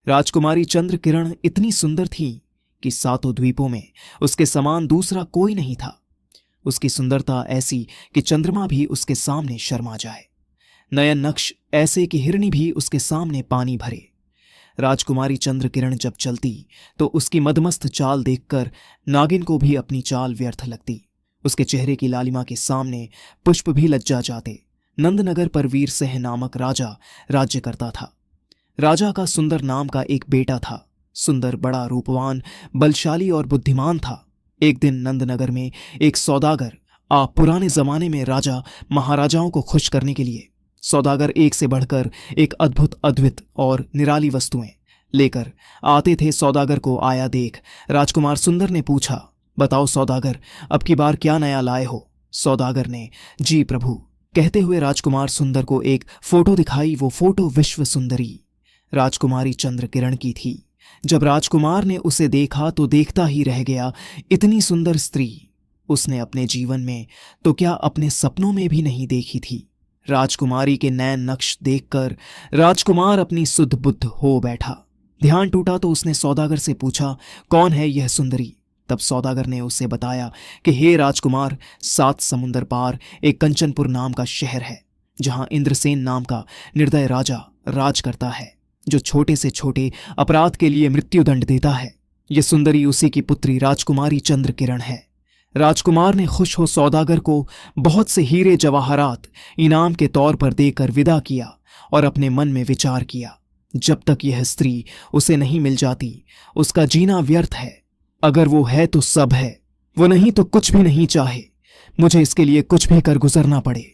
राजकुमारी चंद्र किरण इतनी सुंदर थी कि सातों द्वीपों में उसके समान दूसरा कोई नहीं था। उसकी सुंदरता ऐसी कि चंद्रमा भी उसके सामने शर्मा जाए, नयन नक्श ऐसे कि हिरणी भी उसके सामने पानी भरे। राजकुमारी चंद्र किरण जब चलती तो उसकी मदमस्त चाल देखकर नागिन को भी अपनी चाल व्यर्थ लगती। उसके चेहरे की लालिमा के सामने पुष्प भी लज्जा जाते। नंदनगर पर वीर सेह नामक राजा राज्य करता था। राजा का सुंदर नाम का एक बेटा था। सुंदर, बड़ा, रूपवान, बलशाली और बुद्धिमान था। एक दिन नंदनगर में एक सौदागर आप पुराने जमाने में राजा महाराजाओं को खुश करने के लिए सौदागर एक से बढ़कर एक अद्भुत, अद्वित और निराली वस्तुएं लेकर आते थे। सौदागर को आया देख राजकुमार सुंदर ने पूछा, बताओ सौदागर, अब की बार क्या नया लाए हो? सौदागर ने जी प्रभु कहते हुए राजकुमार सुंदर को एक फोटो दिखाई। वो फोटो विश्व सुंदरी राजकुमारी चंद्र किरण की थी। जब राजकुमार ने उसे देखा तो देखता ही रह गया। इतनी सुंदर स्त्री उसने अपने जीवन में तो क्या अपने सपनों में भी नहीं देखी थी। राजकुमारी के नैन नक्श देखकर राजकुमार अपनी सुध बुद्ध हो बैठा। ध्यान टूटा तो उसने सौदागर से पूछा, कौन है यह सुंदरी? तब सौदागर ने उसे बताया कि हे राजकुमार, 7 समुंदर पार एक कंचनपुर नाम का शहर है, जहां इंद्रसेन नाम का निर्दय राजा राज करता है, जो छोटे से छोटे अपराध के लिए मृत्युदंड देता है। यह सुंदरी उसी की पुत्री राजकुमारी चंद्र किरण है। राजकुमार ने खुश हो सौदागर को बहुत से हीरे जवाहरात इनाम के तौर पर देकर विदा किया और अपने मन में विचार किया, जब तक यह स्त्री उसे नहीं मिल जाती उसका जीना व्यर्थ है। अगर वो है तो सब है, वो नहीं तो कुछ भी नहीं चाहे। मुझे इसके लिए कुछ भी कर गुजरना पड़े,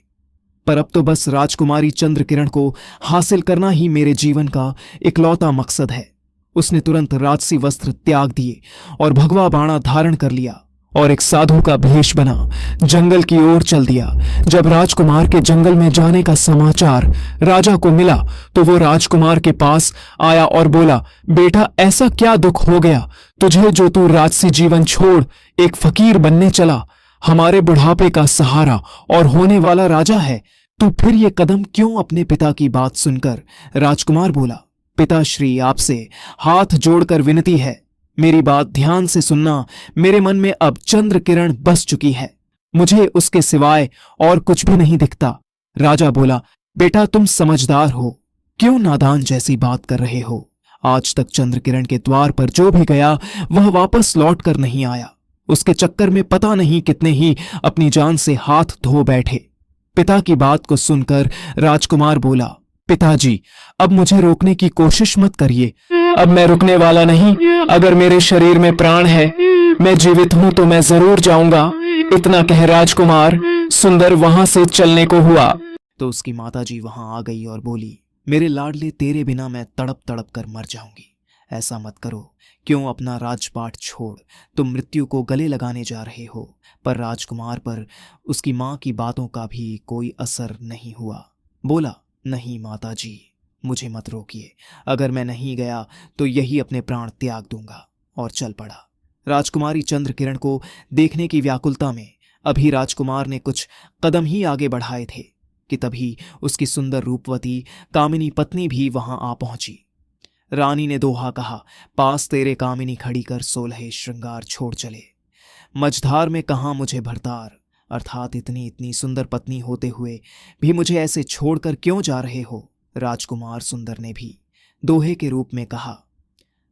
पर अब तो बस राजकुमारी चंद्र किरण को हासिल करना ही मेरे जीवन का इकलौता मकसद है। उसने तुरंत राजसी वस्त्र त्याग दिए और भगवा बाणा धारण कर लिया और एक साधु का भेष बना जंगल की ओर चल दिया। जब राजकुमार के जंगल में जाने का समाचार राजा को मिला तो वो राजकुमार के पास आया और बोला, बेटा ऐसा क्या दुख हो गया तुझे जो तू राजसी जीवन छोड़ एक फकीर बनने चला? हमारे बुढ़ापे का सहारा और होने वाला राजा है, तू फिर ये कदम क्यों? अपने पिता की बात सुनकर राजकुमार बोला, पिताश्री आपसे हाथ जोड़कर विनती है, मेरी बात ध्यान से सुनना। मेरे मन में अब चंद्र किरण बस चुकी है, मुझे उसके सिवाय और कुछ भी नहीं दिखता। राजा बोला, बेटा तुम समझदार हो, क्यों नादान जैसी बात कर रहे हो? आज तक चंद्र किरण के द्वार पर जो भी गया वह वापस लौट कर नहीं आया। उसके चक्कर में पता नहीं कितने ही अपनी जान से हाथ धो बैठे। पिता की बात को सुनकर राजकुमार बोला, पिताजी अब मुझे रोकने की कोशिश मत करिए, अब मैं रुकने वाला नहीं। अगर मेरे शरीर में प्राण है, मैं जीवित हूं तो मैं जरूर जाऊंगा। इतना कह राजकुमार सुंदर वहां से चलने को हुआ तो उसकी माताजी वहां आ गई और बोली, मेरे लाडले, तेरे बिना मैं तड़प तड़प कर मर जाऊंगी। ऐसा मत करो, क्यों अपना राजपाट छोड़ तुम मृत्यु को गले लगाने जा रहे हो। पर राजकुमार पर उसकी मां की बातों का भी कोई असर नहीं हुआ। बोला, नहीं माताजी, मुझे मत रोकिए, अगर मैं नहीं गया तो यही अपने प्राण त्याग दूंगा। और चल पड़ा। राजकुमारी चंद्र किरण को देखने की व्याकुलता में अभी राजकुमार ने कुछ कदम ही आगे बढ़ाए थे कि तभी उसकी सुंदर रूपवती कामिनी पत्नी भी वहां आ पहुंची। रानी ने दोहा कहा, पास तेरे कामिनी खड़ी कर 16 श्रृंगार छोड़ चले, मझधार में कहां मुझे भरतार। अर्थात इतनी इतनी सुंदर पत्नी होते हुए भी मुझे ऐसे छोड़कर क्यों जा रहे हो? राजकुमार सुंदर ने भी दोहे के रूप में कहा,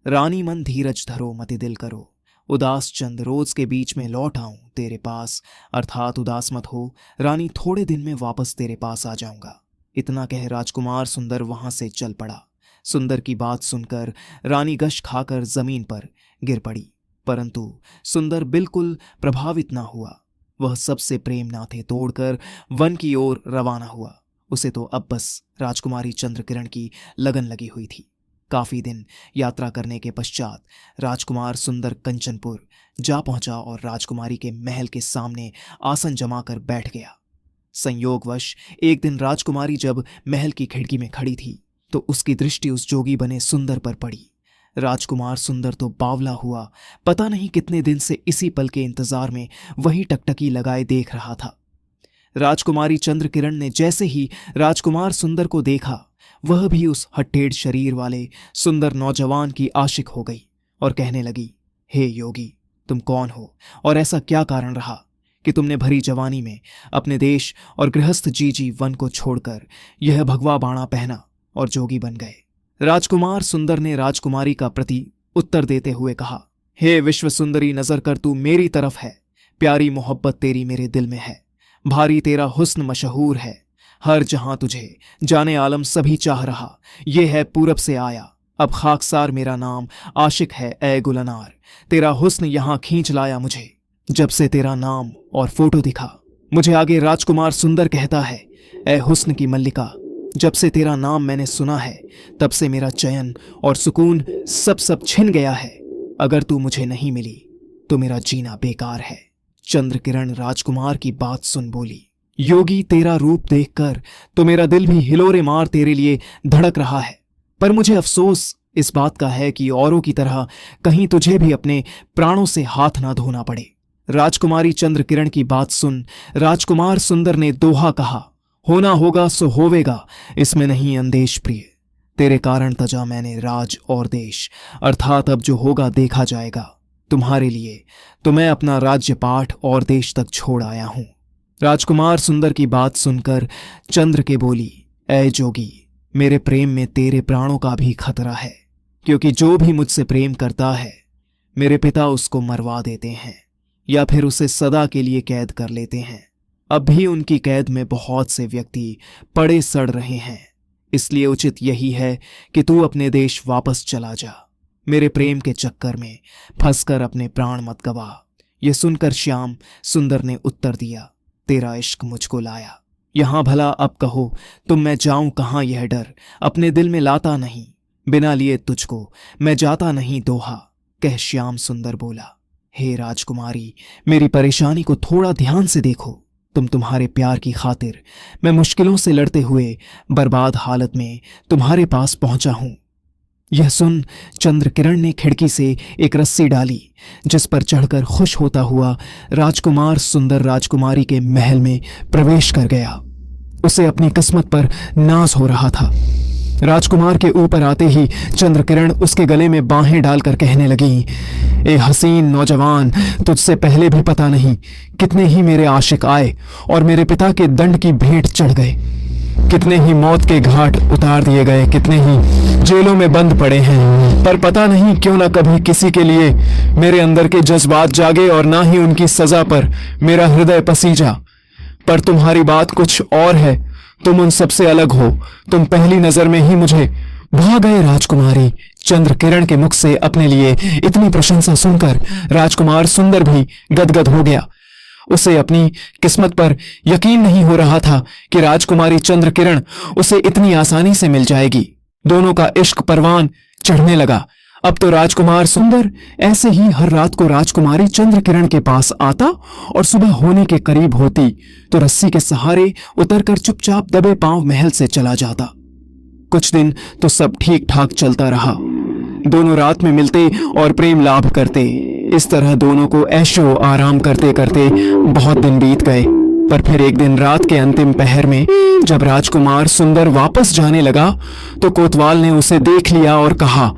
रानी मन धीरज धरो मति दिल करो, उदास चंद रोज के बीच में लौट आऊं तेरे पास। अर्थात उदास मत हो रानी, थोड़े दिन में वापस तेरे पास आ जाऊंगा। इतना कह राजकुमार सुंदर वहां से चल पड़ा। सुंदर की बात सुनकर रानी गश खाकर जमीन पर गिर पड़ी, परंतु सुंदर बिल्कुल प्रभावित ना हुआ। वह सबसे प्रेम नाते तोड़कर वन की ओर रवाना हुआ। उसे तो अब बस राजकुमारी चंद्र किरण की लगन लगी हुई थी। काफी दिन यात्रा करने के पश्चात राजकुमार सुंदर कंचनपुर जा पहुंचा और राजकुमारी के महल के सामने आसन जमाकर बैठ गया। संयोगवश एक दिन राजकुमारी जब महल की खिड़की में खड़ी थी तो उसकी दृष्टि उस जोगी बने सुंदर पर पड़ी। राजकुमार सुंदर तो बावला हुआ, पता नहीं कितने दिन से इसी पल के इंतजार में वही टकटकी लगाए देख रहा था। राजकुमारी चंद्र किरण ने जैसे ही राजकुमार सुंदर को देखा वह भी उस हट्टेड़ शरीर वाले सुंदर नौजवान की आशिक हो गई और कहने लगी, हे योगी, तुम कौन हो और ऐसा क्या कारण रहा कि तुमने भरी जवानी में अपने देश और गृहस्थ जी वन को छोड़कर यह भगवा बाणा पहना और जोगी बन गए। राजकुमार सुंदर ने राजकुमारी का प्रति उत्तर देते हुए कहा, हे विश्व सुंदरी, नजर कर, तू मेरी तरफ है। प्यारी मोहब्बत तेरी मेरे दिल में है। भारी तेरा हुस्न मशहूर है। हर जहां तुझे जाने आलम सभी चाह रहा। ये है पूरब से आया, अब खाकसार मेरा नाम आशिक है ए गुलनार। तेरा हुस्न यहां खींच लाया मुझे, जब से तेरा नाम और फोटो दिखा। मुझे आगे राजकुमार सुंदर कहता है, ए हुस्न की मल्लिका, जब से तेरा नाम मैंने सुना है तब से मेरा चैन और सुकून सब छिन गया है। अगर तू मुझे नहीं मिली तो मेरा जीना बेकार है। चंद्रकिरण राजकुमार की बात सुन बोली, योगी, तेरा रूप देखकर तो मेरा दिल भी हिलोरे मार तेरे लिए धड़क रहा है, पर मुझे अफसोस इस बात का है कि औरों की तरह कहीं तुझे भी अपने प्राणों से हाथ ना धोना पड़े। राजकुमारी चंद्रकिरण की बात सुन राजकुमार सुंदर ने दोहा कहा, होना होगा सो होवेगा, इसमें नहीं अंदेश प्रिय। तेरे कारण तजा मैंने राज और देश, अर्थात अब जो होगा देखा जाएगा। तुम्हारे लिए तो मैं अपना राज्य पाठ और देश तक छोड़ आया हूं। राजकुमार सुंदर की बात सुनकर चंद्र के बोली, ऐ जोगी, मेरे प्रेम में तेरे प्राणों का भी खतरा है, क्योंकि जो भी मुझसे प्रेम करता है मेरे पिता उसको मरवा देते हैं या फिर उसे सदा के लिए कैद कर लेते हैं। अब भी उनकी कैद में बहुत से व्यक्ति पड़े सड़ रहे हैं, इसलिए उचित यही है कि तू अपने देश वापस चला जा। मेरे प्रेम के चक्कर में फंसकर अपने प्राण मत गवा। यह सुनकर श्याम सुंदर ने उत्तर दिया, तेरा इश्क मुझको लाया। यहां भला अब कहो तुम मैं जाऊं कहां, यह डर अपने दिल में लाता नहीं। बिना लिए तुझको मैं जाता नहीं दोहा। कह श्याम सुंदर बोला, हे राजकुमारी, मेरी परेशानी को थोड़ा ध्यान से देखो। तुम्हारे प्यार की खातिर मैं मुश्किलों से लड़ते हुए बर्बाद हालत में तुम्हारे पास पहुंचा हूं। यह सुन चंद्रकिरण ने खिड़की से एक रस्सी डाली, जिस पर चढ़कर खुश होता हुआ राजकुमार सुंदर राजकुमारी के महल में प्रवेश कर गया। उसे अपनी किस्मत पर नाज हो रहा था। राजकुमार के ऊपर आते ही चंद्रकिरण उसके गले में बाहें डालकर कहने लगी, ए हसीन नौजवान, तुझसे पहले भी पता नहीं कितने ही मेरे आशिक आए और मेरे पिता के दंड की भेंट चढ़ गए। कितने ही मौत के घाट उतार दिए गए, कितने ही जेलों में बंद पड़े हैं, पर पता नहीं क्यों ना कभी किसी के लिए मेरे अंदर के जज्बात जागे और ना ही उनकी सजा पर मेरा हृदय पसीजा। पर तुम्हारी बात कुछ और है, तुम उन सबसे अलग हो। तुम पहली नजर में ही मुझे भा गए। राजकुमारी चंद्रकिरण के मुख से अपने लिए इतनी प्रशंसा सुनकर राजकुमार सुंदर भी गदगद हो गया। उसे अपनी किस्मत पर यकीन नहीं हो रहा था कि राजकुमारी चंद्रकिरण उसे इतनी आसानी से मिल जाएगी। दोनों का इश्क परवान चढ़ने लगा। अब तो राजकुमार सुंदर ऐसे ही हर रात को राजकुमारी चंद्रकिरण के पास आता और सुबह होने के करीब होती तो रस्सी के सहारे उतरकर चुपचाप दबे पांव महल से चला जाता। कुछ दिन तो सब ठीक ठाक चलता रहा। दोनों रात में मिलते और प्रेम लाभ करते। इस तरह दोनों को ऐशो आराम करते करते बहुत दिन बीत गए। पर फिर एक दिन रात के अंतिम पहर में जब राजकुमार सुंदर वापस जाने लगा तो कोतवाल ने उसे देख लिया और कहा,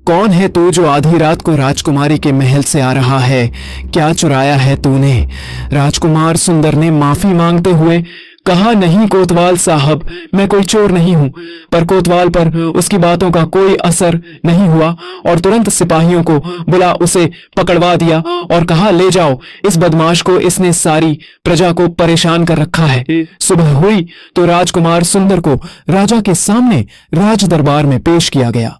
कौन है तू जो आधी रात को राजकुमारी के महल से आ रहा है? क्या चुराया है तूने? राजकुमार सुंदर ने माफी मांगते हुए कहा, नहीं कोतवाल साहब, मैं कोई चोर नहीं हूं। पर कोतवाल पर उसकी बातों का कोई असर नहीं हुआ और तुरंत सिपाहियों को बुला उसे पकड़वा दिया और कहा, ले जाओ इस बदमाश को, इसने सारी प्रजा को परेशान कर रखा है। सुबह हुई तो राजकुमार सुंदर को राजा के सामने राज दरबार में पेश किया गया।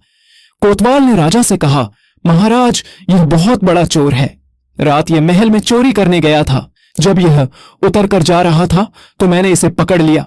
कोतवाल ने राजा से कहा, महाराज, यह बहुत बड़ा चोर है। रात यह महल में चोरी करने गया था। जब यह उतर कर जा रहा था तो मैंने इसे पकड़ लिया।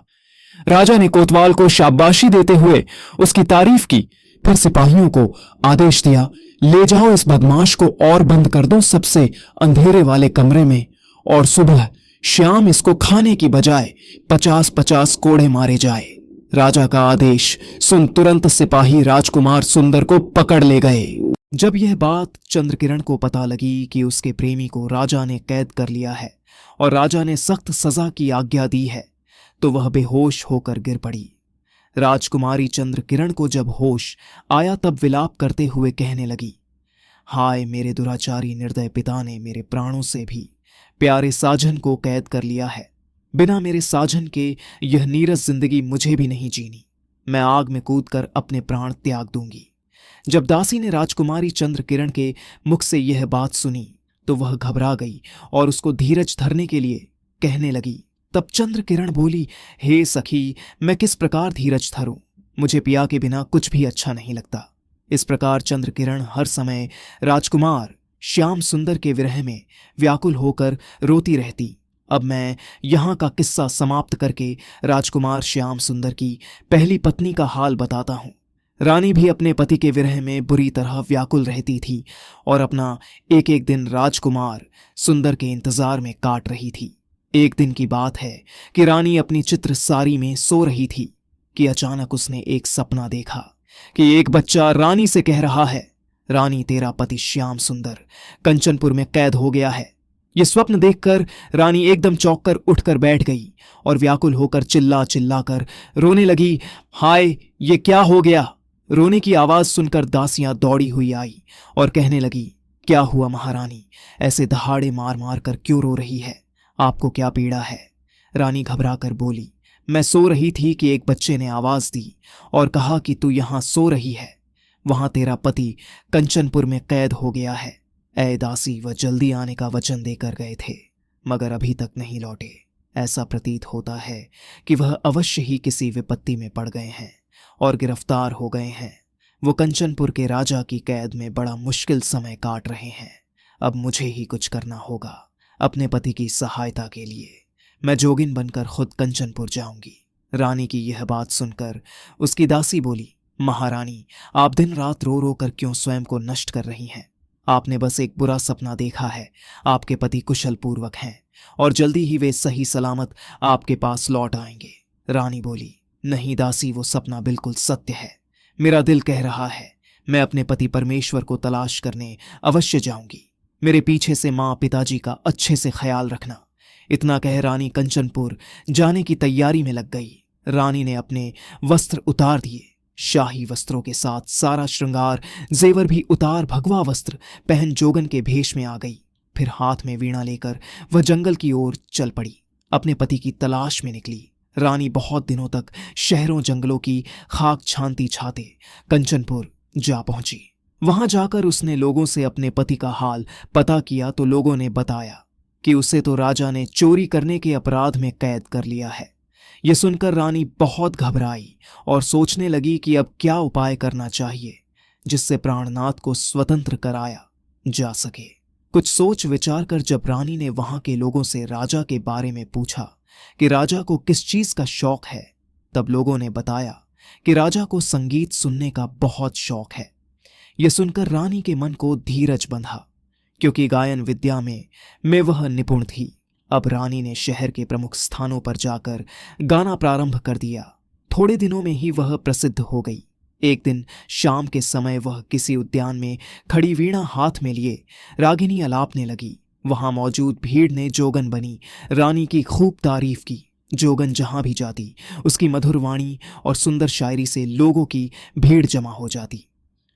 राजा ने कोतवाल को शाबाशी देते हुए उसकी तारीफ की। फिर सिपाहियों को आदेश दिया, ले जाओ इस बदमाश को और बंद कर दो सबसे अंधेरे वाले कमरे में, और सुबह शाम इसको खाने की बजाय 50-50 कोड़े मारे जाए। राजा का आदेश सुन तुरंत सिपाही राजकुमार सुंदर को पकड़ ले गए। जब यह बात चंद्रकिरण को पता लगी कि उसके प्रेमी को राजा ने कैद कर लिया है और राजा ने सख्त सजा की आज्ञा दी है तो वह बेहोश होकर गिर पड़ी। राजकुमारी चंद्र किरण को जब होश आया तब विलाप करते हुए कहने लगी, हाय मेरे दुराचारी निर्दय पिता ने मेरे प्राणों से भी प्यारे साजन को कैद कर लिया है। बिना मेरे साजन के यह नीरस जिंदगी मुझे भी नहीं जीनी। मैं आग में कूदकर अपने प्राण त्याग दूंगी। जब दासी ने राजकुमारी चंद्र किरण के मुख से यह बात सुनी तो वह घबरा गई और उसको धीरज धरने के लिए कहने लगी। तब चंद्र किरण बोली, हे सखी, मैं किस प्रकार धीरज धरूं? मुझे पिया के बिना कुछ भी अच्छा नहीं लगता। इस प्रकार चंद्र किरण हर समय राजकुमार श्याम सुंदर के विरह में व्याकुल होकर रोती रहती। अब मैं यहाँ का किस्सा समाप्त करके राजकुमार श्याम सुंदर की पहली पत्नी का हाल बताता हूँ। रानी भी अपने पति के विरह में बुरी तरह व्याकुल रहती थी और अपना एक एक दिन राजकुमार सुंदर के इंतजार में काट रही थी। एक दिन की बात है कि रानी अपनी चित्र सारी में सो रही थी कि अचानक उसने एक सपना देखा कि एक बच्चा रानी से कह रहा है, रानी तेरा पति श्याम सुंदर कंचनपुर में कैद हो गया है। यह स्वप्न देखकर रानी एकदम चौंक कर उठकर बैठ गई और व्याकुल होकर चिल्ला चिल्ला कर रोने लगी, हाय ये क्या हो गया? रोने की आवाज सुनकर दासियां दौड़ी हुई आई और कहने लगी, क्या हुआ महारानी? ऐसे दहाड़े मार मार कर क्यों रो रही है? आपको क्या पीड़ा है? रानी घबरा कर बोली, मैं सो रही थी कि एक बच्चे ने आवाज दी और कहा कि तू यहां सो रही है, वहां तेरा पति कंचनपुर में कैद हो गया है। ऐ दासी, वह जल्दी आने का वचन देकर गए थे मगर अभी तक नहीं लौटे। ऐसा प्रतीत होता है कि वह अवश्य ही किसी विपत्ति में पड़ गए हैं और गिरफ्तार हो गए हैं। वो कंचनपुर के राजा की कैद में बड़ा मुश्किल समय काट रहे हैं। अब मुझे ही कुछ करना होगा अपने पति की सहायता के लिए। मैं जोगिन बनकर खुद कंचनपुर जाऊंगी। रानी की यह बात सुनकर उसकी दासी बोली, महारानी, आप दिन रात रो रो कर क्यों स्वयं को नष्ट कर रही हैं? आपने बस एक बुरा सपना देखा है। आपके पति कुशल पूर्वक हैं और जल्दी ही वे सही सलामत आपके पास लौट आएंगे। रानी बोली, नहीं दासी, वो सपना बिल्कुल सत्य है। मेरा दिल कह रहा है मैं अपने पति परमेश्वर को तलाश करने अवश्य जाऊंगी। मेरे पीछे से माँ पिताजी का अच्छे से ख्याल रखना। इतना कह रानी कंचनपुर जाने की तैयारी में लग गई। रानी ने अपने वस्त्र उतार दिए, शाही वस्त्रों के साथ सारा श्रृंगार जेवर भी उतार भगवा वस्त्र पहन जोगन के भेष में आ गई। फिर हाथ में वीणा लेकर वह जंगल की ओर चल पड़ी, अपने पति की तलाश में निकली। रानी बहुत दिनों तक शहरों जंगलों की खाक छानती छाते कंचनपुर जा पहुंची। वहां जाकर उसने लोगों से अपने पति का हाल पता किया तो लोगों ने बताया कि उसे तो राजा ने चोरी करने के अपराध में कैद कर लिया है। यह सुनकर रानी बहुत घबराई और सोचने लगी कि अब क्या उपाय करना चाहिए जिससे प्राणनाथ को स्वतंत्र कराया जा सके। कुछ सोच विचार कर जब रानी ने वहां के लोगों से राजा के बारे में पूछा कि राजा को किस चीज का शौक है, तब लोगों ने बताया कि राजा को संगीत सुनने का बहुत शौक है। यह सुनकर रानी के मन को धीरज बंधा क्योंकि गायन विद्या में वह निपुण थी। अब रानी ने शहर के प्रमुख स्थानों पर जाकर गाना प्रारंभ कर दिया। थोड़े दिनों में ही वह प्रसिद्ध हो गई। एक दिन शाम के समय वह किसी उद्यान में खड़ी वीणा हाथ में लिए रागिनी अलापने लगी। वहां मौजूद भीड़ ने जोगन बनी रानी की खूब तारीफ की। जोगन जहां भी जाती उसकी मधुर वाणी और सुंदर शायरी से लोगों की भीड़ जमा हो जाती।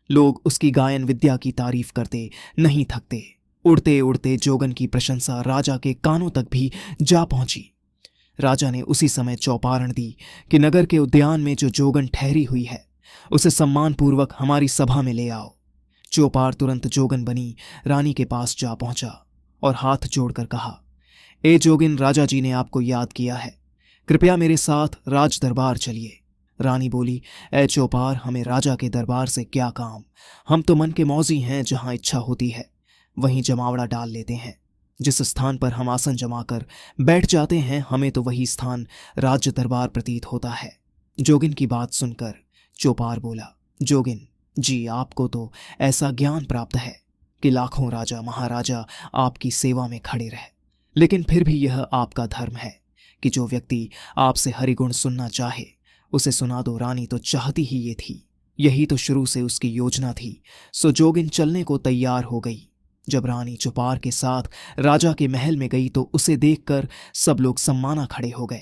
लोग उसकी गायन विद्या की तारीफ करते नहीं थकते। उड़ते उड़ते जोगन की प्रशंसा राजा के कानों तक भी जा पहुंची। राजा ने उसी समय चौपारण दी कि नगर के उद्यान में जो जोगन ठहरी हुई है उसे सम्मानपूर्वक हमारी सभा में ले आओ। चौपार तुरंत जोगन बनी रानी के पास जा पहुंचा और हाथ जोड़कर कहा, ए जोगिन, राजा जी ने आपको याद किया है, कृपया मेरे साथ राज दरबार चलिए। रानी बोली, ए चौपार, हमें राजा के दरबार से क्या काम? हम तो मन के मौजी हैं, जहां इच्छा होती है वहीं जमावड़ा डाल लेते हैं। जिस स्थान पर हम आसन जमाकर बैठ जाते हैं हमें तो वही स्थान राज्य दरबार प्रतीत होता है। जोगिन की बात सुनकर चौपार बोला, जोगिन जी, आपको तो ऐसा ज्ञान प्राप्त है कि लाखों राजा महाराजा आपकी सेवा में खड़े रहे, लेकिन फिर भी यह आपका धर्म है कि जो व्यक्ति आपसे हरिगुण सुनना चाहे उसे सुना दो। रानी तो चाहती ही ये थी, यही तो शुरू से उसकी योजना थी। सो जोगिन चलने को तैयार हो गई। जब रानी चौपार के साथ राजा के महल में गई तो उसे देखकर सब लोग सम्माना खड़े हो गए।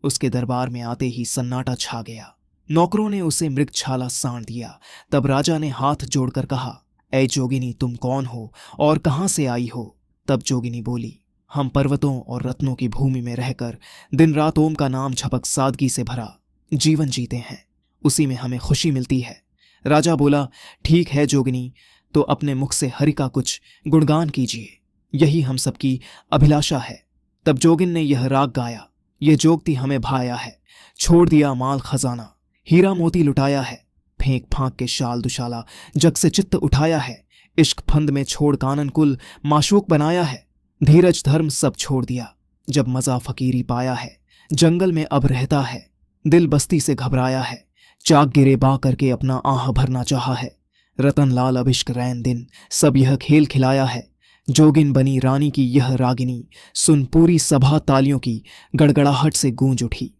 उसके दरबार में आते ही सन्नाटा छा गया। नौकरों ने उसे मृगछाला साण दिया। तब राजा ने हाथ जोड़कर कहा, ऐ जोगिनी, तुम कौन हो और कहाँ से आई हो? तब जोगिनी बोली, हम पर्वतों और रत्नों की भूमि में रहकर दिन रात ओम का नाम झपक सादगी से भरा जीवन जीते हैं, उसी में हमें खुशी मिलती है। राजा बोला, ठीक है जोगिनी, तो अपने मुख से हरि का कुछ गुणगान कीजिए, यही हम सबकी अभिलाषा है। तब जोगिन ने यह राग गाया, ये जोगती हमें भाया है, छोड़ दिया माल खजाना, हीरा मोती लुटाया है, फेंक फांक के शाल दुशाला जग से चित्त उठाया है, इश्क फंद में छोड़ कानन कुल माशूक बनाया है, धीरज धर्म सब छोड़ दिया, जब मजा फकीरी पाया है, जंगल में अब रहता है, दिल बस्ती से घबराया है, चाक गिरे बा करके अपना आह भरना चाहा है, रतन लाल अब इश्क रैन दिन सब यह खेल खिलाया है, जोगिन बनी रानी की यह रागिनी, सुन पूरी सभा तालियों की गड़गड़ाहट से गूंज उठी।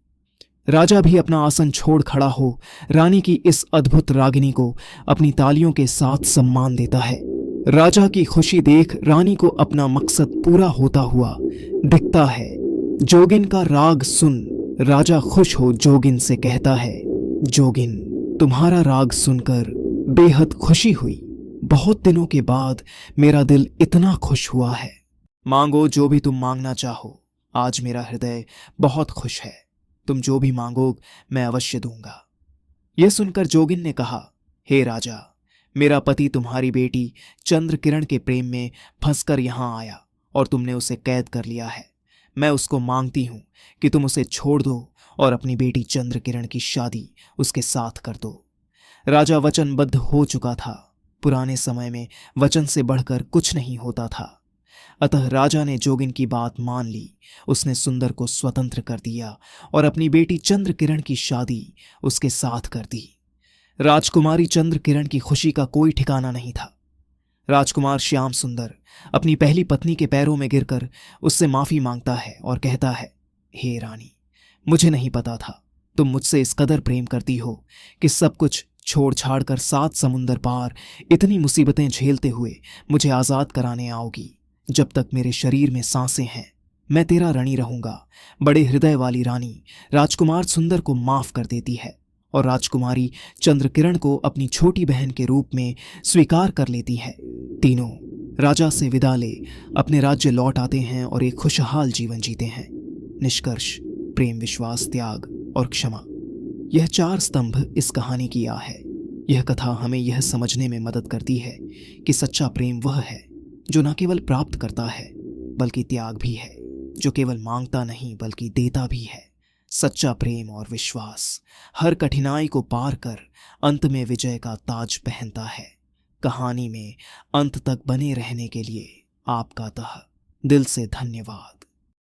राजा भी अपना आसन छोड़ खड़ा हो रानी की इस अद्भुत रागिनी को अपनी तालियों के साथ सम्मान देता है। राजा की खुशी देख रानी को अपना मकसद पूरा होता हुआ दिखता है। जोगिन का राग सुन राजा खुश हो जोगिन से कहता है, जोगिन, तुम्हारा राग सुनकर बेहद खुशी हुई, बहुत दिनों के बाद मेरा दिल इतना खुश हुआ है। मांगो जो भी तुम मांगना चाहो, आज मेरा हृदय बहुत खुश है, तुम जो भी मांगो मैं अवश्य दूंगा। यह सुनकर जोगिन ने कहा, हे राजा, मेरा पति तुम्हारी बेटी चंद्र किरण के प्रेम में फंसकर यहां आया और तुमने उसे कैद कर लिया है। मैं उसको मांगती हूं कि तुम उसे छोड़ दो और अपनी बेटी चंद्र किरण की शादी उसके साथ कर दो। राजा वचनबद्ध हो चुका था। पुराने समय में वचन से बढ़कर कुछ नहीं होता था। अतः राजा ने जोगिन की बात मान ली। उसने सुंदर को स्वतंत्र कर दिया और अपनी बेटी चंद्र किरण की शादी उसके साथ कर दी। राजकुमारी चंद्र किरण की खुशी का कोई ठिकाना नहीं था। राजकुमार श्याम सुंदर अपनी पहली पत्नी के पैरों में गिरकर उससे माफी मांगता है और कहता है, हे रानी, मुझे नहीं पता था तुम मुझसे इस कदर प्रेम करती हो कि सब कुछ छोड़ छाड़ कर 7 समुंदर पार इतनी मुसीबतें झेलते हुए मुझे आजाद कराने आओगी। जब तक मेरे शरीर में सांसें हैं मैं तेरा ऋणी रहूंगा। बड़े हृदय वाली रानी राजकुमार सुंदर को माफ कर देती है और राजकुमारी चंद्र किरण को अपनी छोटी बहन के रूप में स्वीकार कर लेती है। तीनों राजा से विदा ले अपने राज्य लौट आते हैं और एक खुशहाल जीवन जीते हैं। निष्कर्ष, प्रेम, विश्वास, त्याग और क्षमा, यह 4 स्तंभ इस कहानी की आह है। यह कथा हमें यह समझने में मदद करती है कि सच्चा प्रेम वह है जो न केवल प्राप्त करता है बल्कि त्याग भी है, जो केवल मांगता नहीं बल्कि देता भी है। सच्चा प्रेम और विश्वास हर कठिनाई को पार कर अंत में विजय का ताज पहनता है। कहानी में अंत तक बने रहने के लिए आपका तहे दिल से धन्यवाद।